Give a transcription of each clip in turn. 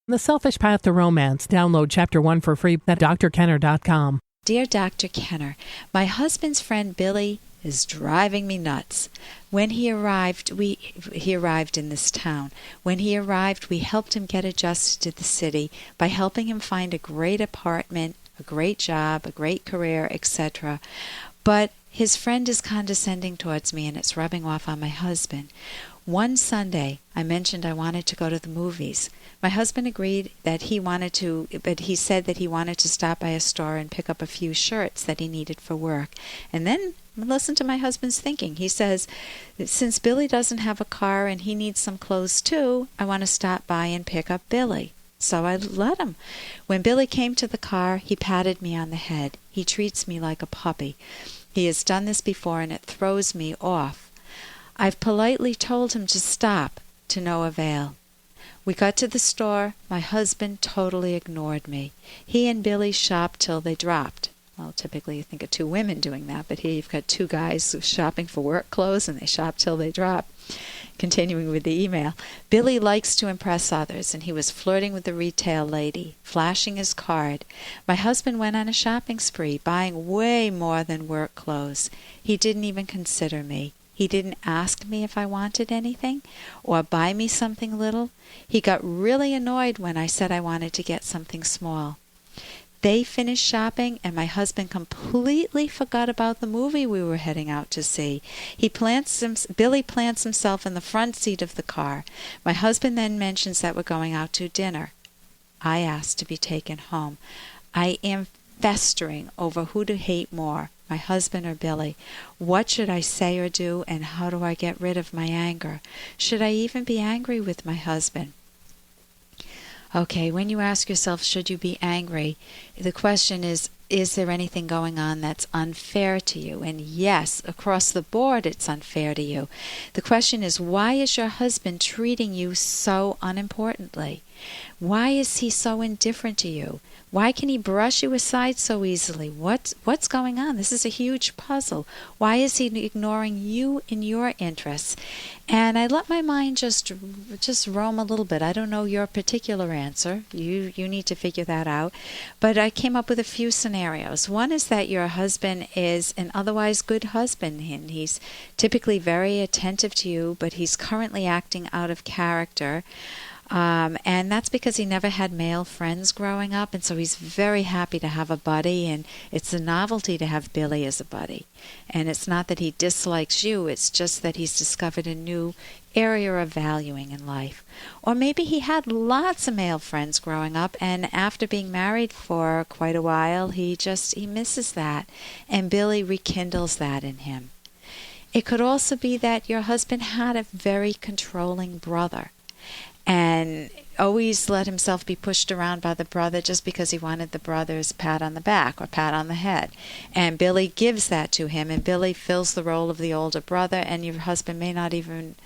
The Selfish Path to Romance. Download Chapter 1 for free at drkenner.com. Dear Dr. Kenner, my husband's friend Billy is driving me nuts. When he arrived in this town. When he arrived, we helped him get adjusted to the city by helping him find a great apartment, a great job, a great career, etc. But his friend is condescending towards me, and it's rubbing off on my husband. One Sunday, I mentioned I wanted to go to the movies. My husband agreed that he wanted to, but he said that he wanted to stop by a store and pick up a few shirts that he needed for work. And then, listen to my husband's thinking. He says, since Billy doesn't have a car and he needs some clothes too, I want to stop by and pick up Billy. So I let him. When Billy came to the car, he patted me on the head. He treats me like a puppy. He has done this before, and it throws me off. I've politely told him to stop, to no avail. We got to the store. My husband totally ignored me. He and Billy shopped till they dropped. Well, typically you think of two women doing that, but here you've got two guys shopping for work clothes, and they shop till they drop. Continuing with the email, Billy likes to impress others, and he was flirting with the retail lady, flashing his card. My husband went on a shopping spree, buying way more than work clothes. He didn't even consider me. He didn't ask me if I wanted anything or buy me something little. He got really annoyed when I said I wanted to get something small. They finished shopping, and my husband completely forgot about the movie we were heading out to see. Billy plants himself in the front seat of the car. My husband then mentions that we're going out to dinner. I asked to be taken home. I am festering over who to hate more, my husband or Billy. What should I say or do, and how do I get rid of my anger? Should I even be angry with my husband? Okay, when you ask yourself, should you be angry, the question is there anything going on that's unfair to you? And yes, across the board it's unfair to you. The question is, why is your husband treating you so unimportantly? Why is he so indifferent to you? Why can he brush you aside so easily? What's going on? This is a huge puzzle. Why is he ignoring you and your interests? And I let my mind just roam a little bit. I don't know your particular answer. You need to figure that out. But I came up with a few scenarios. One is that your husband is an otherwise good husband, and he's typically very attentive to you, but he's currently acting out of character. And that's because he never had male friends growing up, and so he's very happy to have a buddy, and it's a novelty to have Billy as a buddy. And it's not that he dislikes you, it's just that he's discovered a new area of valuing in life. Or maybe he had lots of male friends growing up, and after being married for quite a while, he misses that, and Billy rekindles that in him. It could also be that your husband had a very controlling brother, and always let himself be pushed around by the brother just because he wanted the brother's pat on the back or pat on the head. And Billy gives that to him, and Billy fills the role of the older brother, and your husband may not even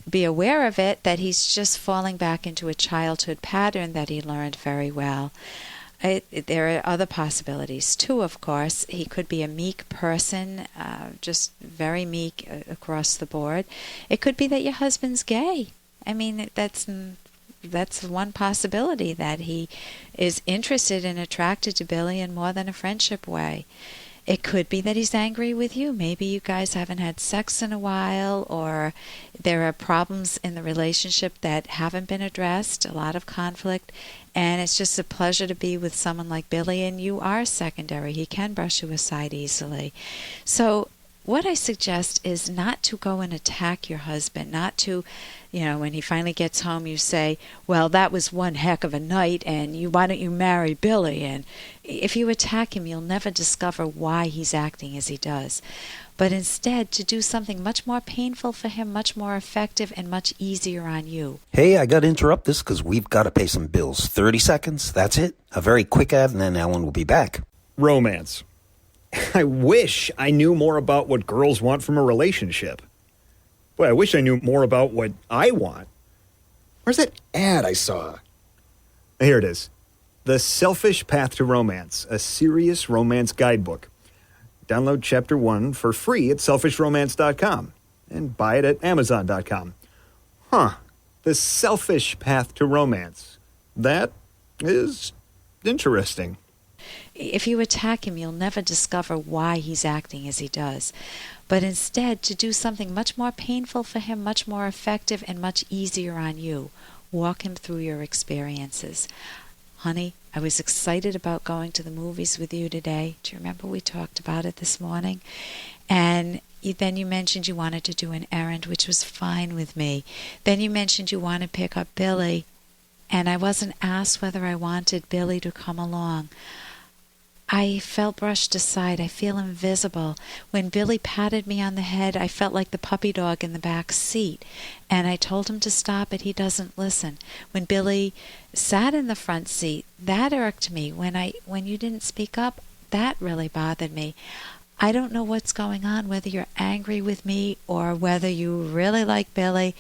be aware of it, that he's just falling back into a childhood pattern that he learned very well. There are other possibilities too, of course. He could be a meek person, just very meek across the board. It could be that your husband's gay. I mean, that's one possibility, that he is interested and attracted to Billy in more than a friendship way. It could be that he's angry with you. Maybe you guys haven't had sex in a while, or there are problems in the relationship that haven't been addressed, a lot of conflict, and it's just a pleasure to be with someone like Billy, and you are secondary. He can brush you aside easily. So what I suggest is not to go and attack your husband, not to, when he finally gets home, you say, well, that was one heck of a night, and why don't you marry Billy? And if you attack him, you'll never discover why he's acting as he does. But instead, to do something much more painful for him, much more effective, and much easier on you. Hey, I got to interrupt this because we've got to pay some bills. 30 seconds, that's it. A very quick ad, and then Ellen will be back. Romance. I wish I knew more about what girls want from a relationship. Boy, I wish I knew more about what I want. Where's that ad I saw? Here it is. The Selfish Path to Romance, a serious romance guidebook. Download Chapter 1 for free at selfishromance.com and buy it at amazon.com. The Selfish Path to Romance. That is interesting. If you attack him, you'll never discover why he's acting as he does. But instead, to do something much more painful for him, much more effective, and much easier on you, walk him through your experiences. Honey, I was excited about going to the movies with you today. Do you remember we talked about it this morning? And then you mentioned you wanted to do an errand, which was fine with me. Then you mentioned you want to pick up Billy, and I wasn't asked whether I wanted Billy to come along. I felt brushed aside. I feel invisible. When Billy patted me on the head, I felt like the puppy dog in the back seat. And I told him to stop, but he doesn't listen. When Billy sat in the front seat, that irked me. When you didn't speak up, that really bothered me. I don't know what's going on, whether you're angry with me or whether you really like Billy.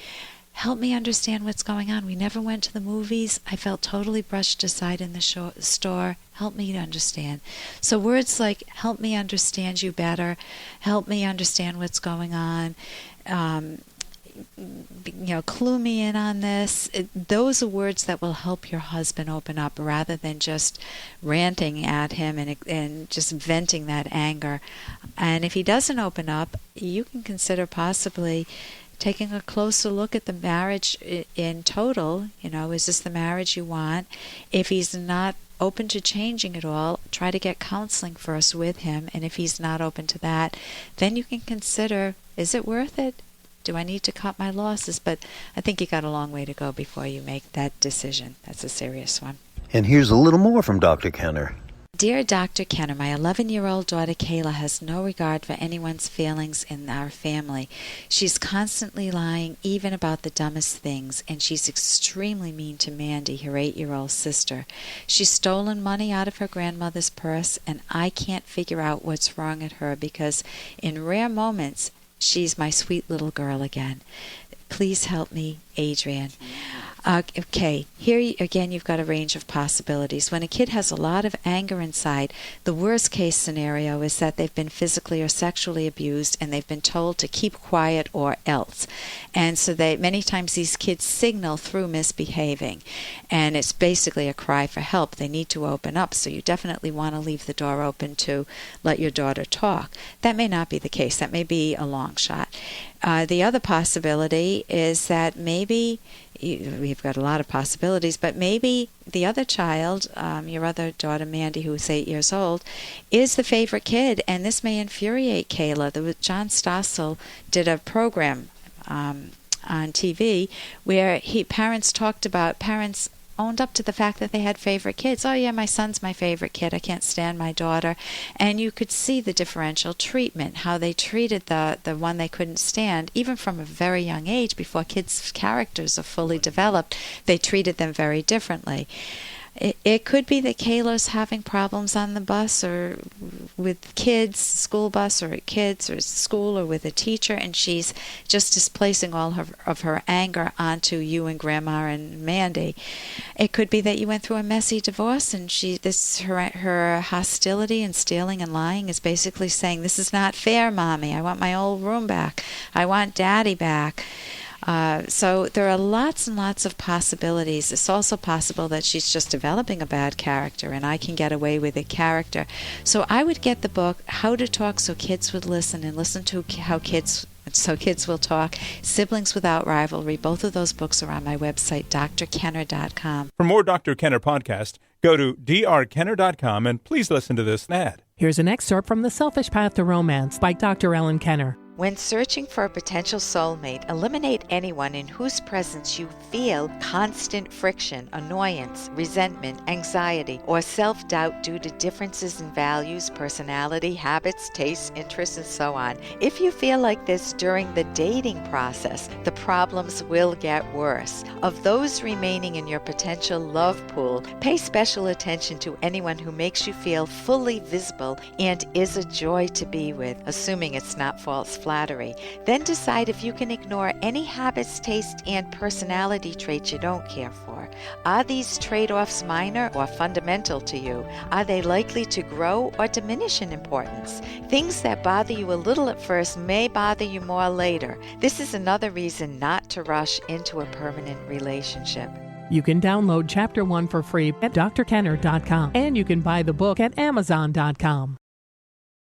Help me understand what's going on. We never went to the movies. I felt totally brushed aside in the store. Help me to understand. So words like, help me understand you better, help me understand what's going on, clue me in on this. Those are words that will help your husband open up rather than just ranting at him and just venting that anger. And if he doesn't open up, you can consider possibly taking a closer look at the marriage in total. Is this the marriage you want? If he's not open to changing at all, try to get counseling first with him. And if he's not open to that, then you can consider, is it worth it? Do I need to cut my losses? But I think you got a long way to go before you make that decision. That's a serious one. And here's a little more from Dr. Kenner. Dear Dr. Kenner, my 11-year-old daughter Kayla has no regard for anyone's feelings in our family. She's constantly lying, even about the dumbest things, and she's extremely mean to Mandy, her 8-year-old sister. She's stolen money out of her grandmother's purse, and I can't figure out what's wrong at her because in rare moments, she's my sweet little girl again. Please help me, Adrian. Okay, here again you've got a range of possibilities. When a kid has a lot of anger inside, the worst case scenario is that they've been physically or sexually abused and they've been told to keep quiet or else. And so many times these kids signal through misbehaving. And it's basically a cry for help. They need to open up. So you definitely want to leave the door open to let your daughter talk. That may not be the case. That may be a long shot. The other possibility is that maybe, we've got a lot of possibilities, but maybe the other child, your other daughter Mandy, who's 8 years old, is the favorite kid, and this may infuriate Kayla. John Stossel did a program on TV where parents owned up to the fact that they had favorite kids. Oh yeah, my son's my favorite kid. I can't stand my daughter. And you could see the differential treatment, how they treated the one they couldn't stand, even from a very young age, before kids' characters are fully developed, they treated them very differently. It could be that Kayla's having problems on the bus or with kids, school bus or kids or school or with a teacher, and she's just displacing all of her anger onto you and Grandma and Mandy. It could be that you went through a messy divorce and her hostility and stealing and lying is basically saying, this is not fair, Mommy. I want my old room back. I want Daddy back. So there are lots and lots of possibilities. It's also possible that she's just developing a bad character and I Can Get Away with It character. So I would get the book, How to Talk So Kids Would Listen, and listen to So Kids Will Talk, Siblings Without Rivalry. Both of those books are on my website, drkenner.com. For more Dr. Kenner podcast, go to drkenner.com and please listen to this ad. Here's an excerpt from The Selfish Path to Romance by Dr. Ellen Kenner. When searching for a potential soulmate, eliminate anyone in whose presence you feel constant friction, annoyance, resentment, anxiety, or self-doubt due to differences in values, personality, habits, tastes, interests, and so on. If you feel like this during the dating process, the problems will get worse. Of those remaining in your potential love pool, pay special attention to anyone who makes you feel fully visible and is a joy to be with, assuming it's not false flattery. Then decide if you can ignore any habits, taste, and personality traits you don't care for. Are these trade-offs minor or fundamental to you? Are they likely to grow or diminish in importance? Things that bother you a little at first may bother you more later. This is another reason not to rush into a permanent relationship. You can download Chapter 1 for free at drkenner.com, and you can buy the book at amazon.com.